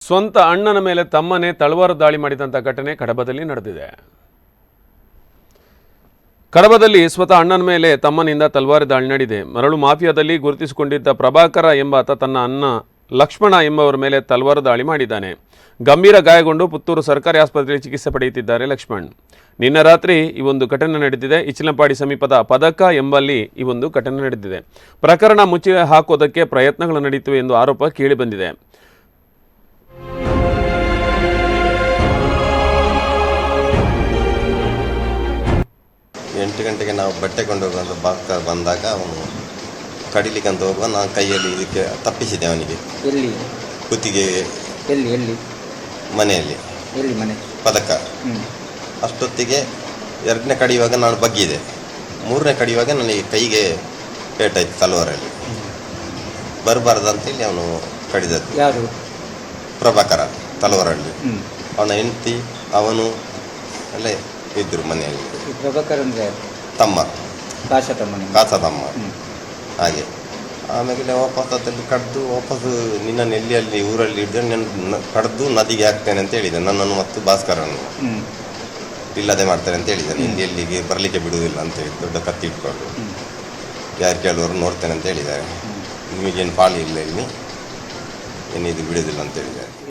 ಸ್ವಂತ ಅಣ್ಣನ ಮೇಲೆ ತಮ್ಮನೇ ತಳವಾರು ದಾಳಿ ಮಾಡಿದಂಥ ಘಟನೆ ಕಡಬದಲ್ಲಿ ನಡೆದಿದೆ. ಕಡಬದಲ್ಲಿ ಸ್ವತಃ ಅಣ್ಣನ ಮೇಲೆ ತಮ್ಮನಿಂದ ತಲವಾರು ದಾಳಿ ನಡೆದಿದೆ. ಮರಳು ಮಾಫಿಯಾದಲ್ಲಿ ಗುರುತಿಸಿಕೊಂಡಿದ್ದ ಪ್ರಭಾಕರ ಎಂಬಾತ ತನ್ನ ಅಣ್ಣ ಲಕ್ಷ್ಮಣ ಎಂಬವರ ಮೇಲೆ ತಲವಾರು ದಾಳಿ ಮಾಡಿದ್ದಾನೆ. ಗಂಭೀರ ಗಾಯಗೊಂಡು ಪುತ್ತೂರು ಸರ್ಕಾರಿ ಆಸ್ಪತ್ರೆಯಲ್ಲಿ ಚಿಕಿತ್ಸೆ ಪಡೆಯುತ್ತಿದ್ದಾರೆ ಲಕ್ಷ್ಮಣ್. ನಿನ್ನೆ ರಾತ್ರಿ ಈ ಒಂದು ಘಟನೆ ನಡೆದಿದೆ. ಇಚಲಂಪಾಡಿ ಸಮೀಪದ ಪದಕ ಎಂಬಲ್ಲಿ ಈ ಒಂದು ಘಟನೆ ನಡೆದಿದೆ. ಪ್ರಕರಣ ಮುಚ್ಚಿ ಹಾಕೋದಕ್ಕೆ ಪ್ರಯತ್ನಗಳು ನಡೆಯುತ್ತಿವೆ ಎಂದು ಆರೋಪ ಕೇಳಿಬಂದಿದೆ. ಎಂಟು ಗಂಟೆಗೆ ನಾವು ಬಟ್ಟೆ ಕೊಂಡು ಹೋಗುವಂಥ ಬಾಕ ಬಂದಾಗ ಅವನು ಕಡಿಲಿಕ್ಕೆ ಅಂತ ಹೋಗುವ ನಾನು ಕೈಯಲ್ಲಿ ಇದಕ್ಕೆ ತಪ್ಪಿಸಿದೆ ಅವನಿಗೆ. ಎಲ್ಲಿ? ಕುತ್ತಿಗೆ. ಎಲ್ಲಿ ಎಲ್ಲಿ? ಮನೆಯಲ್ಲಿ. ಎಲ್ಲಿ ಮನೆ? ಪದಕ. ಅಷ್ಟೊತ್ತಿಗೆ ಎರಡನೇ ಕಡಿಯುವಾಗ ನಾನು ಬಗ್ಗಿದೆ. ಮೂರನೇ ಕಡಿಯುವಾಗ ನನಗೆ ಕೈಗೆ ಪೇಟಾಯ್ತು ತಲವಾರಲ್ಲಿ. ಬರಬಾರ್ದಂತೇಳಿ ಅವನು ಕಡಿದದ್ದು. ಯಾರು? ಪ್ರಭಾಕರ ತಲವಾರಲ್ಲಿ. ಅವನ ಹೆಂಡತಿ ಅವನು ಎಲ್ಲ ಇದ್ದರು ಮನೆಯಲ್ಲಿ. ಪ್ರಭಾಕರ್ ಅಂದರೆ ತಮ್ಮ, ಕಾಸ ತಮ್ಮನ. ಕಾಸ ತಮ್ಮ. ಹಾಗೆ ಆಮೇಲೆ ವಾಪಸ್ ಅದಲ್ಲಿ ಕಡ್ದು ವಾಪಸ್ಸು ನಿನ್ನ ನೆಲ್ಲಿಯಲ್ಲಿ ಊರಲ್ಲಿ ಹಿಡಿದು ನನ್ನ ಕಡ್ದು ನದಿಗೆ ಹಾಕ್ತೇನೆ ಅಂತ ಹೇಳಿದೆ. ನನ್ನನ್ನು ಮತ್ತು ಭಾಸ್ಕರನ್ನು ಇಲ್ಲದೆ ಮಾಡ್ತೇನೆ ಅಂತ ಹೇಳಿದ್ದಾನೆ. ಎಲ್ಲಿಗೆ ಬರಲಿಕ್ಕೆ ಬಿಡುವುದಿಲ್ಲ ಅಂತ ಹೇಳಿ ದೊಡ್ಡ ಕತ್ತಿ ಇಟ್ಕೊಂಡು ಯಾರು ಕೆಲವರು ನೋಡ್ತೇನೆ ಅಂತ ಹೇಳಿದ್ದಾರೆ. ನಿಮಗೇನು ಪಾಳಿ ಇಲ್ಲ ಇಲ್ಲಿ, ಏನಿದು ಬಿಡುವುದಿಲ್ಲ ಅಂತ ಹೇಳಿದ್ದಾರೆ.